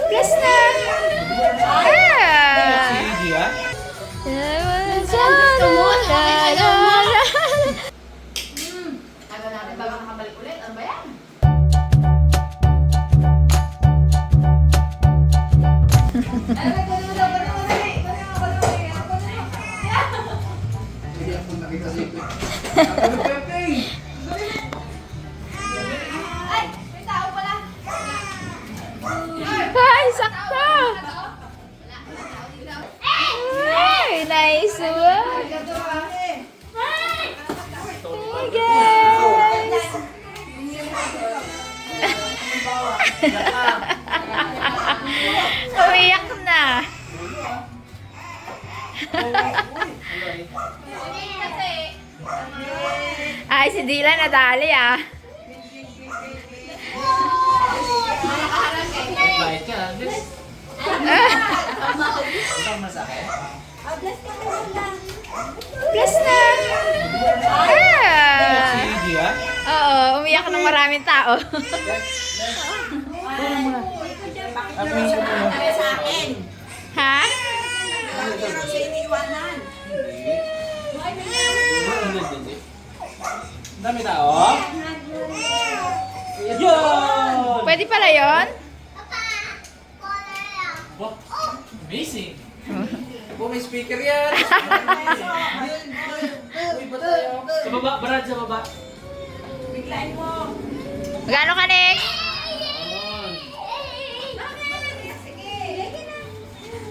Plus na. Tagal natin bago nakabalik ulit. Ano ba yan? Ay! May tao pala! Ay, sakto. Ay, nice one. Hey, guys. Umiyak na. Ay, si Dylan nadali ah. Baik ka. Ang masakit. Plus na. Ah. Sige ah. Oo, umiyak ng maraming tao. Ha? Ang dami tao. Yun! Pwede pala yon? Wow, amazing! Oh, may speaker yan! Uy, ba tayo? Sa baba, Brad, sa baba. Magkano ka, Nick?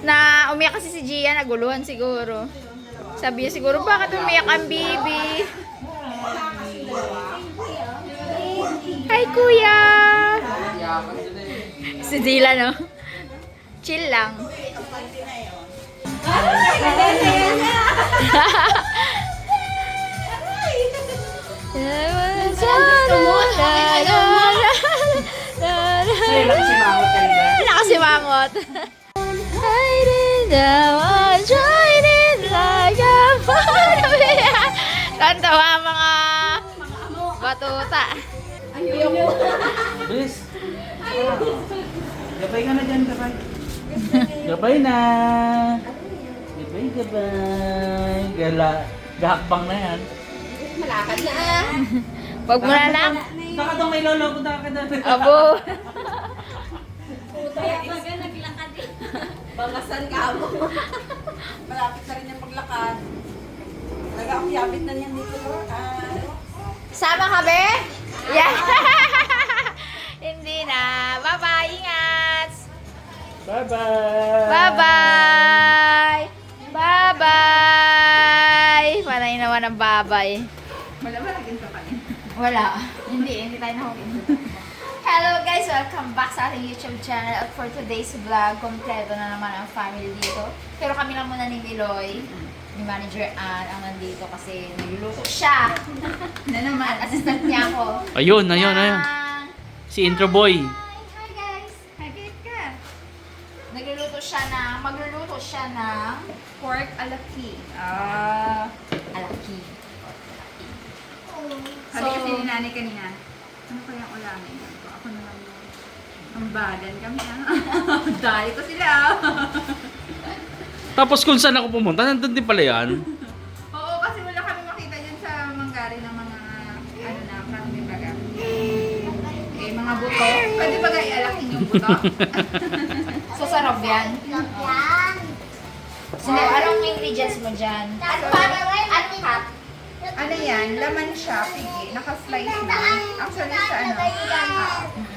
Na umiyak kasi si Gia, naguluhan siguro. Sabi niya siguro, bakit umiyak ang bibi? Hi, kuya! Si Dylan, no? Chill lang. Nakasimangot kanina. Nakasimangot. I didn't know I joined in like a fire. Tantawa ang mga batuta. Bilis. Gabay ka na dyan, gabay. Gabay na. Gabay, gabay. Gahakbang na yan. Malakad na. Wag mo na lang. Saka daw may lolo, punta ka dati. Abo. Bamasan ka mo. Malapit na rin yung paglakad. Nag-akyabit na niyan dito. Sama ka, be? Yeah. Hindi na. Bye-bye. Ingat. Bye-bye. Bye-bye. Bye-bye. Panay naman ang babay. Wala ba naging ka kanin? Wala. Hindi tayo nahuli. Hello guys! Welcome back sa ating YouTube channel. At for today's vlog, kompleto na naman ang family dito. Pero kami lang muna ni Miloy, ni Manager Ann, ang nandito kasi nagluluto siya. Na naman, assistant niya ako. Ayun. Si Intro Boy. Hi guys! Hi ka! Magluluto siya ng Pork alaki. alaki. Sabi kasi ni nanay kanina, ano kayang ulamin? Ako na lang yun. Ang badan kami Dali ko sila Tapos kung saan ako pumunta, nandun din pala yan. Oo, kasi wala kami makita dyan sa Manggarin ng mga, karne baga. Mga buto. Pwede ba i-alakin yung buto? So, sarap yan. So, anong ingredients mo dyan? Anong cut? Ano yan? Laman siya, pigi. Naka-slice na. Actually, sa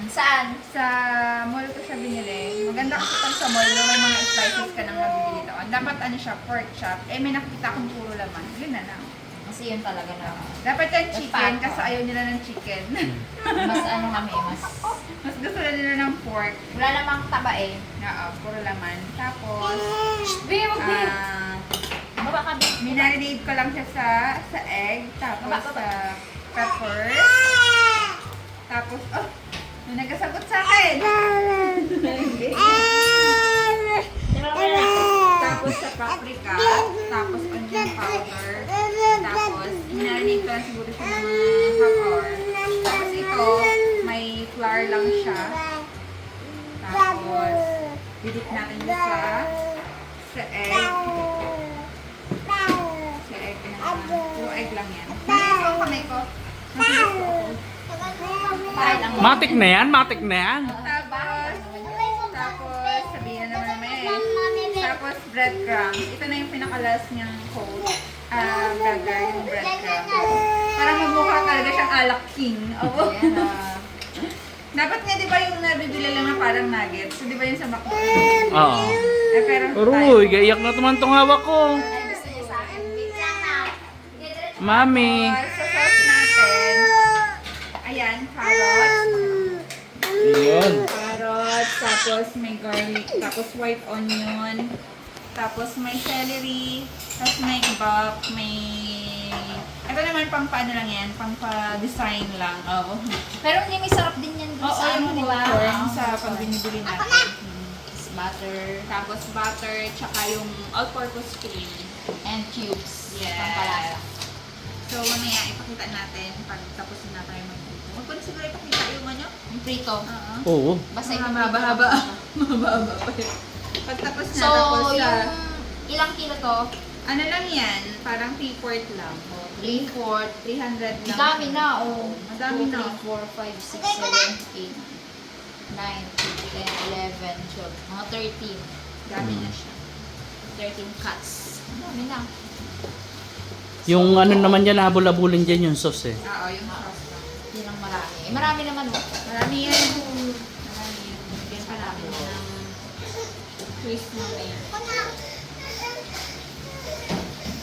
Saan? sa mall ko siya binili. Maganda kasi pag sa mall, may mga spices ka nang nabibili doon. Dapat siya, pork chop. May nakita akong puro laman. Yun na lang. Kasi yun talaga na. Dapat yung chicken fat. kasi ayaw nila ng chicken. Mas kami, mas... Mas gusto nila ng pork. Wala namang taba eh. Oo, puro laman. Tapos, Baba ka, babe. minarinade ko lang siya sa egg. Tapos, sa pepper. Tapos, may nagasagot sa akin. Tapos sa paprika. Tapos onion powder. Tapos, minarinade ko lang siguro siya ng mga half hour. Tapos ito, may flour lang siya. Tapos, didip natin dito sa egg. Sa egg na puro egg lang yan. Maliit ang kamay ko. Matigas ko. Matik na yan, matik na yan. Tapos, sabihin na naman tapos breadcrumbs. Ito na yung pinakalas niyang coat. Burger, yung breadcrumbs. Para magmukha talaga siyang alak king. Oo. Dapat nga, di ba yung nabibili lang na parang nuggets? So, di ba yung sa McDonald's? Oo. Eh, pero Uy, gaiyak na naman tong hawak ko. Ay, gusto niya sa akin. Wait lang na. Mami. Sa sauce natin, ayan, carrots. Yun. Carrots, tapos may garlic, tapos white onion, tapos may celery, tapos may bok, may... Ito naman pang paano lang yan, pang pa-design lang. Oo. Pero hindi may sarap din yan dun Oo, sa yung ano, di ba? corn sa pag binibili natin. Butter Tapos butter, tsaka yung all-purpose cream. and cubes. Yes. Pampalasa. So, mamaya ipakita natin pag tapos na tayo magprito. Huwag ko na siguro ipakita yung ano. Yung prito. Oo. Oo. Basta yung Mahaba-haba. Mahaba-haba pa yun. Pag tapos na, So, tapos yung ilang kilo to? ano lang yan, parang 3/4 lang. O, 3/4. 300 lang. Dami na, oh. Madami na. 2, 3, 4, 5, 6, 7, 8, 9, 10, 11, 12. Mga 13. Dami na siya. 13 cuts. Dami na. Yung ano naman dyan, habol-habulin dyan yung sauce eh. Oo, yung sauce lang. Hindi lang marami. Eh, marami naman, oh. Marami yan. Marami. Bigyan pa namin ng twist na may.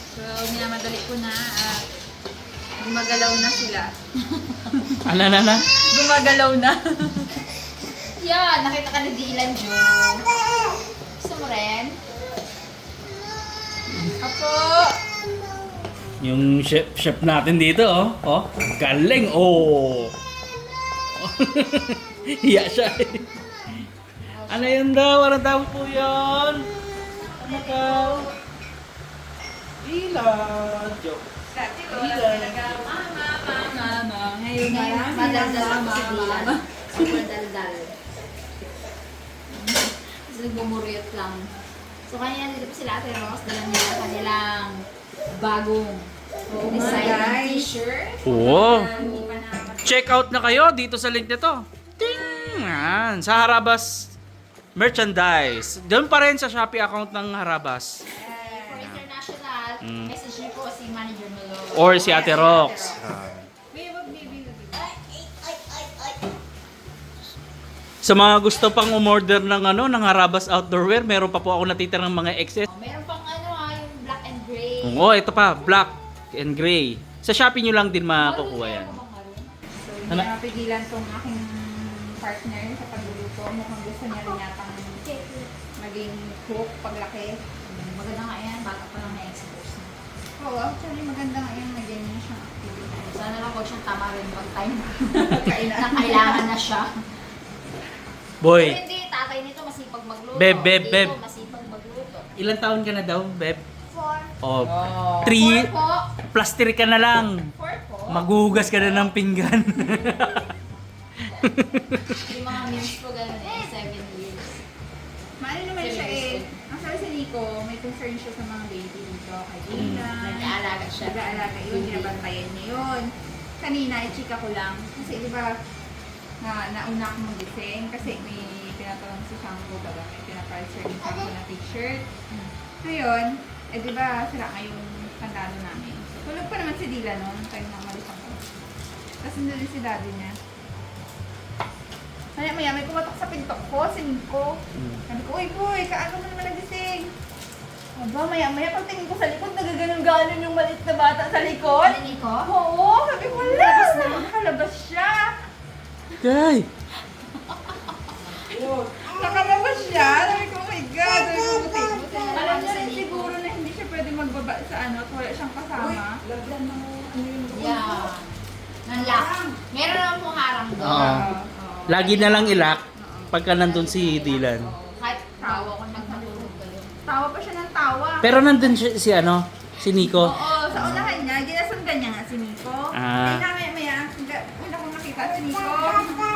So, minamadali ko na at gumagalaw na sila. Ano na? Gumagalaw na. Yan, nakita ka ni Dylan, Jo. Gusto mo rin? Apo! Yung chef natin dito, oh. Oh, galing, oh. Hiya siya eh. Ano yun daw? Anong tawag po yun? Ano daw? Ilan? Joke. Dati ko lang talaga, mama. Ngayon, marami Madaldal lang, ako si Dylan. Super daldal. Kasi nagmumuriyot lang. So, kanina dito pa sila Ate Ross. Dala nila kanilang bagong design ng guys. t-shirt. Oo. Hindi pa na Check out na kayo dito sa link nito. Ting! Yan. Sa Harabas Merchandise. Doon pa rin sa Shopee account ng Harabas. For international, Mm. message niyo po si Manager Melo. Or si Ate Rox. baby. Sa mga gusto pang umorder ng ano, ng Harabas Outdoor Wear, meron pa po ako natitirang mga excess. Meron pang ano yung black and gray. Oo, ito pa, black and gray. Sa Shopee nyo lang din makukuha yan. So, hindi Ano? na napigilan tong aking partner sa pagluluto. Mukhang gusto niya rin yata maging cook paglaki. Maganda nga yan, bata pa lang na-expose na. Oo, actually maganda nga yung nagyan niya siyang activity. Sana lang po siyang tama rin pag time Kainan. na kailangan na siya. Boy, Pero hindi, tatay nito masipag magluto. Beb, beb, Tito, beb. masipag magluto. ilang taon ka na daw, Beb? 4. O, Oh. 3, po. plaster ka na lang. 4 po. Maghuhugas ka na ng pinggan. Yung mga memes ko gano'n 7 years. Maano naman siya eh. Ang sabi si Nico, may concern siya sa mga baby dito. Kay Dina. Nag-aalaga siya. Nag-aalaga yun, binabantayan niya yun. Kanina, i-chika ko lang. Kasi di ba, nauna akong magising. Kasi may tinatanong si Shampoo baga, may pinaparcel ni Shampoo na t-shirt. Ngayon, eh di ba, sila nga yung kandado namin. So, tulog pa naman si Dila noon, time na umalis ako. Tapos nandun din si daddy niya. Maya, may kumatok sa pinto ko, si Nico. Sabi ko, uy boy, kaano mo naman nagising? Aba, maya, pagtingin ko sa likod, nagaganon-ganon yung maliit na bata sa likod. Ano, Nico? Oo, sabi ko, wala. Nakalabas siya. Guy! Nakalabas siya. Sabi ko, oh my God. Sabi ko, buti. Alam Alam niya niya rin si Nico. siguro na hindi siya pwede magbaba sa ano at wala siyang kasama. Yeah. Nanlock. Meron naman pong harang doon. Oo. Lagi na lang ilak pagka nandun si Dylan. Kahit tawa ko nagpatulog kayo. Tawa pa siya ng tawa. Pero nandun si ano, si Nico. Oo, sa unahan niya, ginasundan niya nga si Nico. Ah. Ay, maya, una kong nakita si Nico.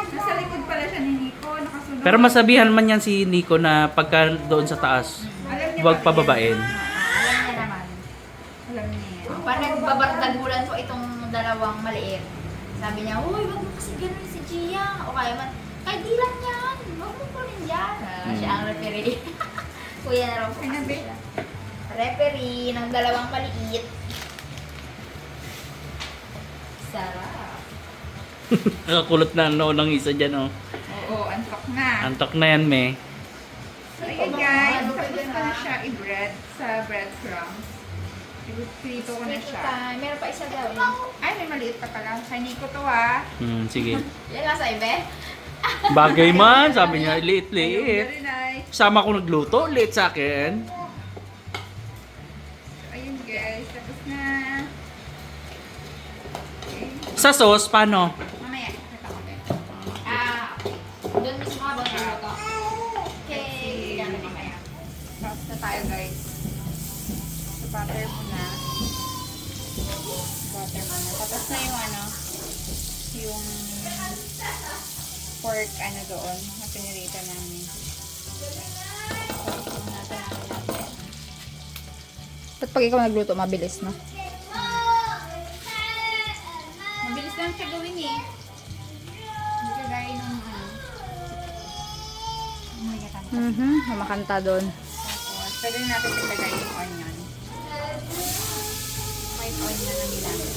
Nasa likod pala siya ni Nico, nakasunod Pero masabihan man yan si Nico na pagka doon sa taas, Alam niya huwag ba pababain. yan? Alam niya naman. Alam niya yan. Parang nagbabardagulan ko itong dalawang maliit. Sabi niya, uy, wag mo kasi ganun si Gia. O kaya man, kahit di lang yan. Wag mo po rin yan. Siya ang referee. Kuya na raw po Ano, kasi be? siya. Referee ng dalawang maliit. Sarap. Nakakulot na ang noo ng isa dyan, oh. Oo, antok na. Antok na yan, me. So, ayan guys, tapos ko na siya i-bread sa breadcrumbs. Prito ko na Dito siya. tayo. Meron pa isa daw. Ay, may maliit pa pala. Kay Nico to ah. Sige. Yan lang sa ibe. Bagay man, sabi niya, Ayun, liit-liit. very nice. Sama ko nagluto, liit sa akin. Ayun guys, tapos na. Okay. Sa sauce, paano? Mamaya, kita ko din. Okay. Doon mismo habang nagluto. Okay. Yan na mamaya. Tapos na tayo guys. So, butter muna. Butter muna. Tapos na yung yung pork doon, na pinirita namin. So, natin. Ba't pag ikaw nagluto, mabilis, no? Mabilis lang siya gawin eh. Hindi kagaya nung Makanta doon. Tapos, pwede na natin ilagay yung onion. White onion ang ginamit.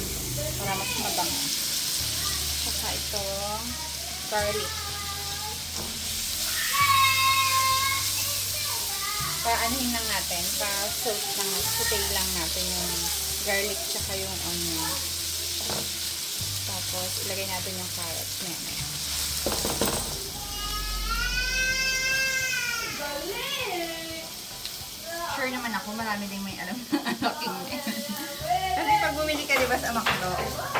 Para mas mabango. Saka itong garlic. Paanohin lang natin. Saute lang natin yung garlic tsaka yung onion. Tapos, ilagay natin yung carrots. Maya. Sure naman ako, marami ding may alam na unlocking. Kasi pag bumili ka, di ba, sa McDo?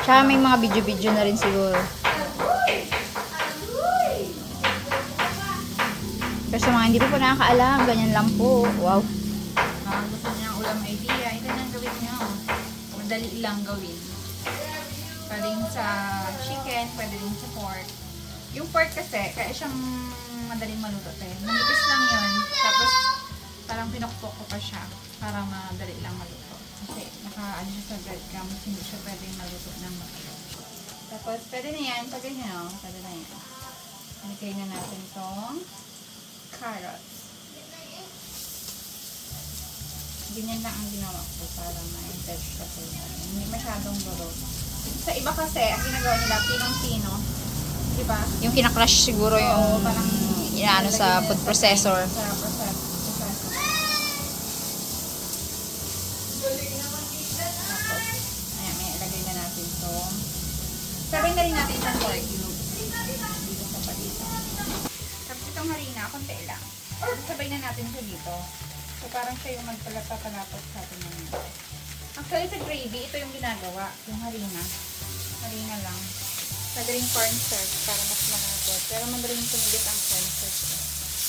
Tsaka may mga video-video na rin siguro. Pero sa mga hindi pa po nakakaalam, ganyan lang po. Wow. Gusto niya ang ulam idea, ito nang gawin niya. Madali lang gawin. Pwedeng sa chicken, pwede din sa pork. Yung pork kasi, kaya siyang madaling maluto. Manipis lang yun. Tapos, parang pinukpok ko pa siya para madali lang maluto. Kasi naka-ano siya sa breadcrumbs, hindi siya pwedeng maluto ng maluto. Tapos, pwede na yan. Pag ganyan, pwede na yan. Ilagay na natin itong carrots. Ganyan lang ang ginawa ko para may vegetable na. Hindi masyadong buro. Sa iba kasi, ang ginagawa nila, pinong-pino. Diba? Yung kinakrush siguro yung parang inaano sa food processor. Sa processor. Tapos, ayan, may ilagay na natin ito. Sabay na rin natin itong pork cube. Dito sa palito. Tapos itong harina, konti lang. Sabay na natin ito dito. So, parang siya yung magpalapot sa atin ngayon. Actually, sa gravy, ito yung ginagawa. Yung harina. Harina lang. Pwede rin cornstarch para mas malapot. Pero madaling tumigit ang cornstarch.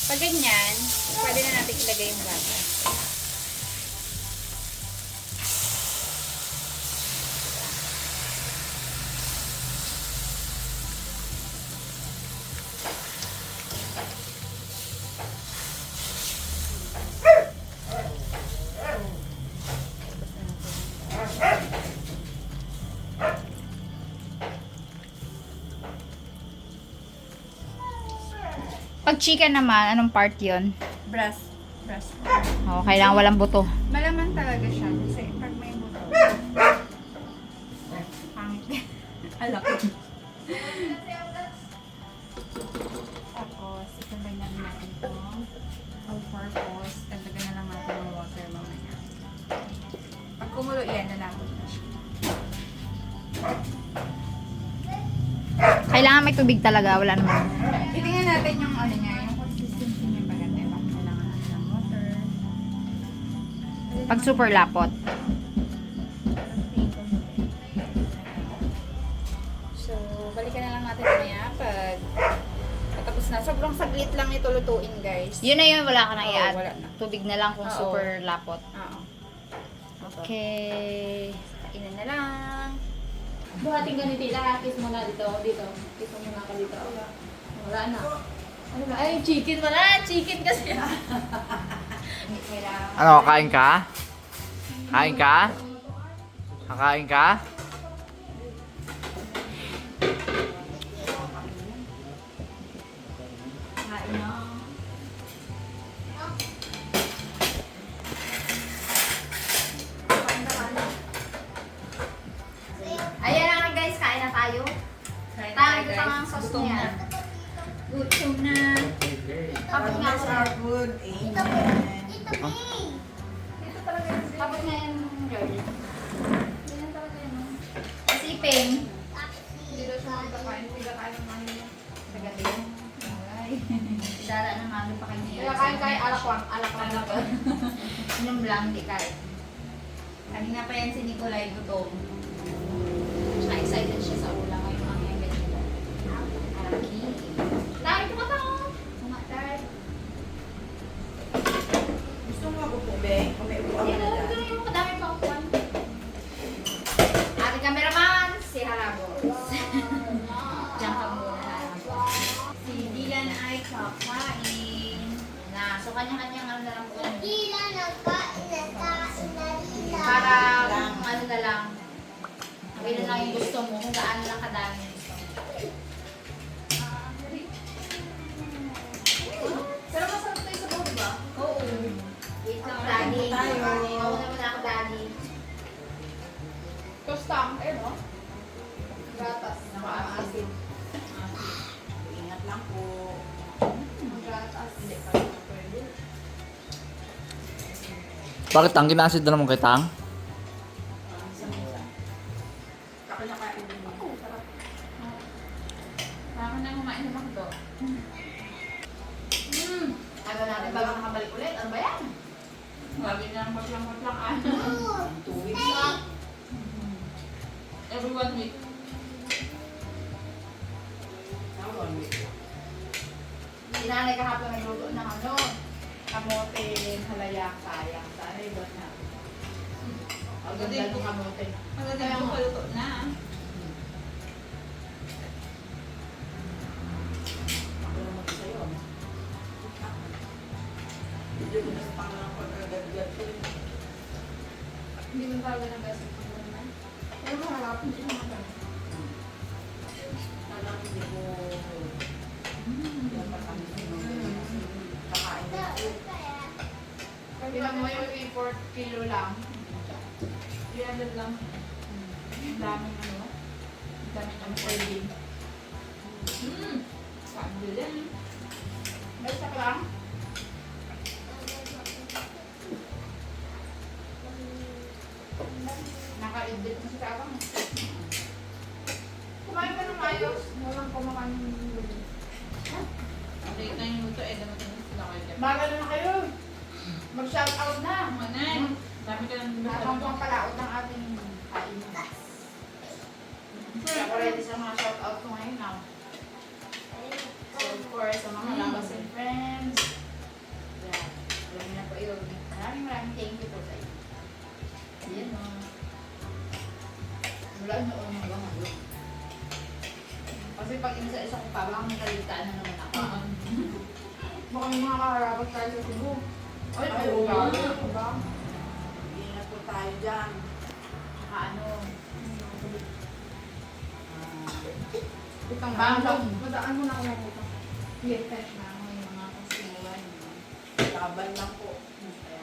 Pag ganyan, pwede na natin ilagay yung butter. Pag chicken naman, anong part yun? Breast. Breast. Oh, kailangan walang buto. Malaman talaga siya kasi pag may buto. Pangit. Alak. Tapos, isabay na rin natin ito. All-purpose. Dagdagan na lang natin ng water mamaya. Pag kumulo yan, nalapot na siya. Kailangan may tubig talaga, wala naman. Titingnan natin yung niya, yung consistency niya maganda. Bakit kailangan natin ng water. Pag super lapot. So, balikan na lang natin mamaya pag patapos na. Sobrang saglit lang ito lutuin, guys. Yun na yun, wala ka nang Oo, i-add. wala na. Tubig na lang kung Oo. super lapot. Oo. Okay. Inan na lang. Buhating ganito lang, kiss mo na dito, kiss mo muna ka dito. Wala na. Ano ba? Ay, chicken mo na. Chicken kasi. Ano, kain ka? Kain ka? Kakain ka? Kain na. Ayan na nga guys, kain na tayo. Kain na Tayo tayo, pa ang guys. sauce Gutom niya. na. Gutom na. Kapag nga sa... Good. Dito talaga yun. Kapag nga yan, Jordan. Ganyan talaga yun. Isipin. Hindi daw siya magkakain. Hindi kakain ng mga niya. Sa gabi. Ay. Dala ng halo pa kayo niya. Kaya kain kain alakwang. Alakwang na ba? Inom lang, hindi kahit. Kanina pa yan si Nicolay gutom. Tsaka excited siya sa ulam ngayon ang yung ganito. Aki. Tayo ko ba ito? Sumatay. Gusto mo ako po, Beng? Kung may upuan Yan ka o, na ito dyan. yung madami pa upuan. Ating cameraman, si Harabos. Diyan ka muna, Harabos. Si Dylan ay kakain. Na, so kanya-kanyang ano na lang po. Para kung ano na lang, kung ilan lang yung gusto mo, kung gaano lang kadami yung gusto mo. Pero masarap tayo sa bawang ba? Oo. Wait lang, daddy. Tayo. Mauna muna ako, daddy. Tostang. Ayun o. Gatas. Nakaasin. Ingat lang po. Gatas. Hindi pa pwede. Bakit ang ginasid na naman kay Tang? Kakinakain din mo. Sarap. Parang na kumain sa McDo. Tagal natin bago nakabalik ulit. Ano ba yan? Sabi niya lang maglang-maglang ano. 2 weeks na. Every 1 week. Now, 1 week lang. Sinanay kahapon nagluto ng ano, kamote, halayak, sayang. Sana yung na. Ang ganda ng kamote. Maganda yung paluto na. Ako lang mag-isayo. Hindi ko na sa pangalang pagkagadgad ko. Hindi mo talaga ng best of naman. Pero maharap, hindi mo maganda. Alam, hindi ko yan patamis mo. Kakain din ako. Tingnan mo yung 4 kilo lang. 300 lang. Ang daming ano. Ang daming ano serving. Sabi din. Basta ka lang. Naka-edit na si Kakang. Kumain ka ng ayos. Walang kumakain ng lulo. Late na yung luto eh. Dapat na sila kayo. Magano na kayo. Mag-shoutout na. Manay. Dami ka lang Nakakang palaot ng ating kainan. Ako ready sa mga shoutout ko ngayon now. So of course, sa mga labas and friends. Yeah. Alam niyo na po yun. Maraming thank you po sa inyo. Yan o. Mula noon hanggang ngayon. Kasi pag inisa-isa ko pa, baka may kaligtaan na naman ako. Baka may mga kaharapat tayo sa Cebu. Ay, Ay, oo. oo. Diba? Ingat po tayo dyan. Saka ano. Utang Bang, na. bang. Madaan mo na ako ng utang. Yes, fresh na ako yung mga kasimulan. Laban lang po. Kaya,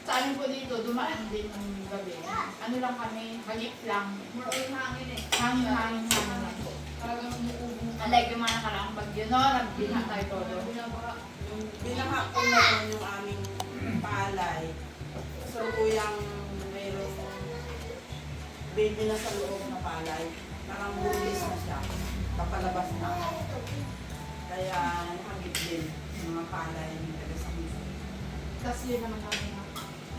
Sa amin po dito, dumaan din ng gabi. Ano lang kami, bagit lang. More on hangin eh. Hangin lang po. Talagang umuubong. Unlike yung mga nakaraang bagyo, no? Nagbilang tayo todo. yung binaha ko na rin yung aming palay. So, kuyang mayroong baby na sa loob na palay. Parang bulis na siya. Papalabas na. Kaya, nakagit din yung mga palay ng taga-samisa. Tapos yun naman kami na.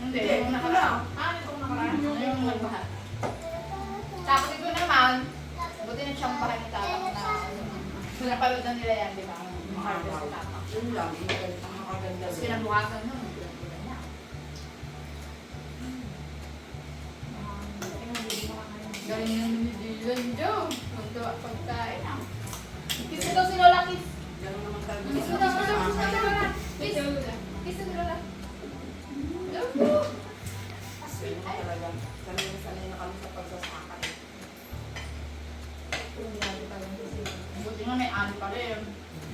Hindi, Hindi, yung nakaraan. Itong nakaraan. Yung nagbaha. Tapos ito naman, buti na siyang bahay ni Tatang na so, napanood na nila yan, di ba? Yung harvest ni Tatang. Yun lang, yun ang makaganda. Tapos kinabukasan nun, bulan na. Galing yung nililon, Joe. Magdawa pagkain ah. Kiss ito si Lola Kiss. Ganun naman talaga nag-iis na kasama yun. Kasi talaga, sanay na kami sa pagsasakay. Buti nga may ano pa rin.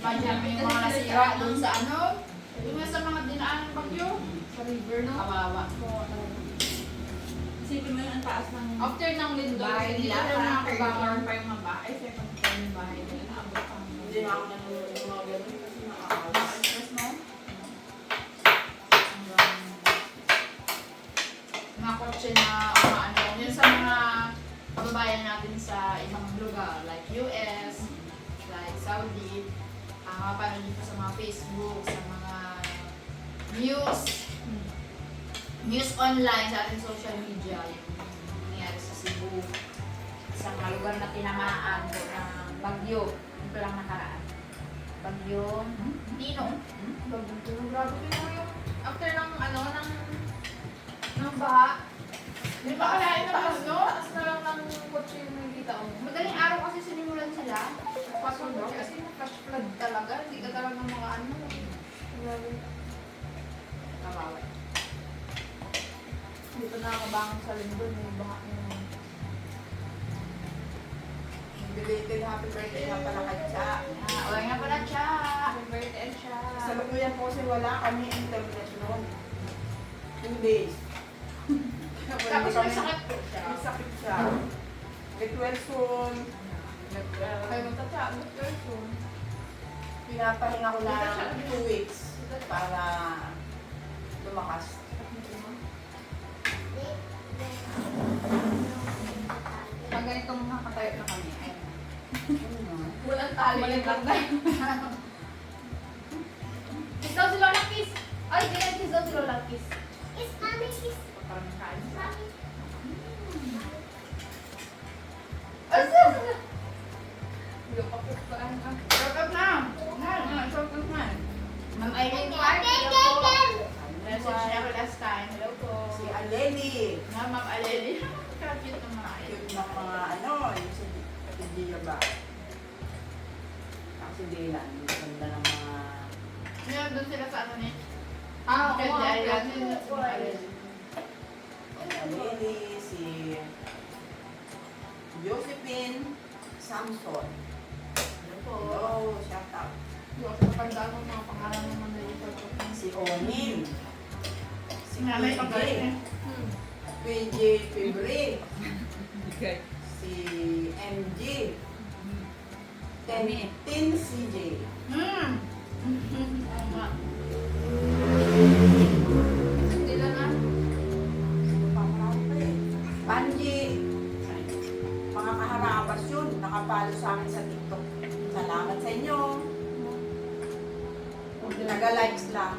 Imagine mo yung mga nasira doon sa ano. Yung sa mga dinaan ng bagyo. Sa river, no? Kawawa. Isipin mo yun, ang taas ng After ng lindol, bahay hindi nila, na parang nakakabangon. pa yung mga bahay, second floor yung bahay nila, naabot pa. Hindi na ako nanonood ng mga ganun kasi nakakawa. Stress mo? Mga kotse na ano, yun sa mga kababayan natin sa ibang lugar, like US, like Saudi, mapanood dito sa mga Facebook, sa mga news online sa ating social media, yung nangyayari sa Cebu, sa mga lugar na tinamaan po ng bagyo, ito lang nakaraan. Bagyo, Tino. Bagyo Tino, grabe Tino yung after ng ano, ng baha. Di ba kaya ito lang, no? Taas na lang ng kotse yung nakikita ko. Madaling araw kasi sinimulan sila. Pasok kasi flash flood talaga. Hindi ka talaga mga ano. Grabe. Kawawa. Hindi pa nakakabangon sa lindol. May baha yung... Belated happy birthday nga pala kay Cha. Okay nga pala, Cha. Happy birthday, Cha. Sa lukuyan po kasi wala kami internet noon. 2 days. Tapos may sakit po siya. May sakit siya. Get well soon. Kayo magtatsa. Good soon. Pinapahinga ko lang 2 weeks para lumakas. Pag ganitong nakatayo na kami, ayun. Walang tali. Balik lang tayo. Kiss daw si Lola Kiss. Ay, ganyan kiss daw si Lola Kiss. Kiss, mommy, kiss, Parang kain. mommy. Asa? Yung kapagpaan ka. Short up na. Short up na. Ma'am Eileen Park, hello po. Message niya ako last time. Hello po. Si Aleli. Ma'am Eileen. Cute ng mga ayun. Cute ng mga ano, yung si Gia ba? Ako si Dylan. Ganda ng mga... Ngayon doon sila sa ano ni? Ah, Kaya oo, di okay. Eileen. Aleli, si Josephine Samson. Hello po. Hello, shout out. Yung sa pagdaan ng mga pangalan naman na ito. Si Onin. Si May pagkain eh. PJ Fibre. Okay. Si MJ. Tin CJ. Tama. Sila na. Panji. Mga kaharabas yun. Nakapalo sa akin sa TikTok. Salamat sa inyo. Naga-likes lang.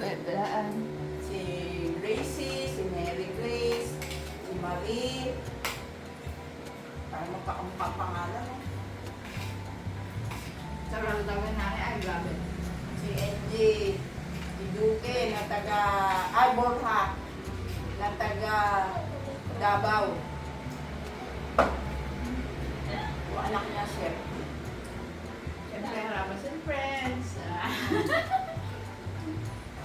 Bebelaan. Si Gracie, si Mary Grace, si Marie. Parang magkakamukha ang pangalan. No? Sarado talaga nanay. Ay, grabe. Si NJ, si Duque na taga, Borja, na taga Davao. Yung anak niya, chef. Siyempre, Harabas and Friends.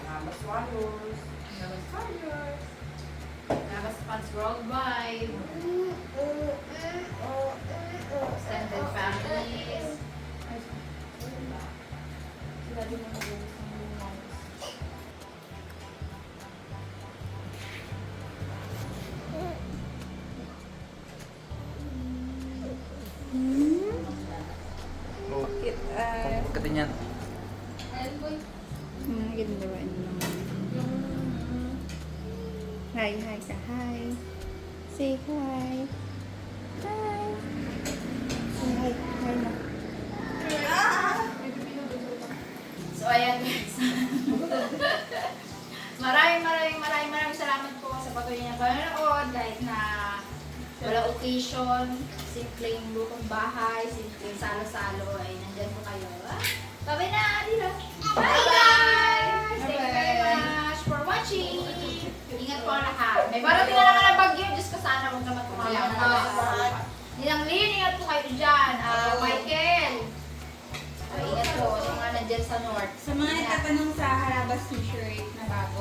Harabas Swallows. Harabas Fires. Harabas Fans Worldwide. Extended Families. Sila din ang mag-uus ng mga Bakit? Pagkatin yan. Ginagawa niyo naman. Hi, hi ka. Hi. Say hi. Hi. Say hi. Hi na. So, ayan guys. maraming salamat po sa patuloy niyang panonood. Kahit na wala occasion, simpleng lutong bahay, simpleng salo-salo, ay nandyan po kayo. Bye-bye na, Adira. Bye-bye! Thank you very much for watching. Ingat po ang lahat. May barating na naman ang bagyo. Diyos ko sana huwag naman po kayo. Ninang Lin, ingat po kayo dyan. Michael. Ingat po. Yung mga nandyan sa north. Sa mga nagtatanong sa Harabas t-shirt na bago,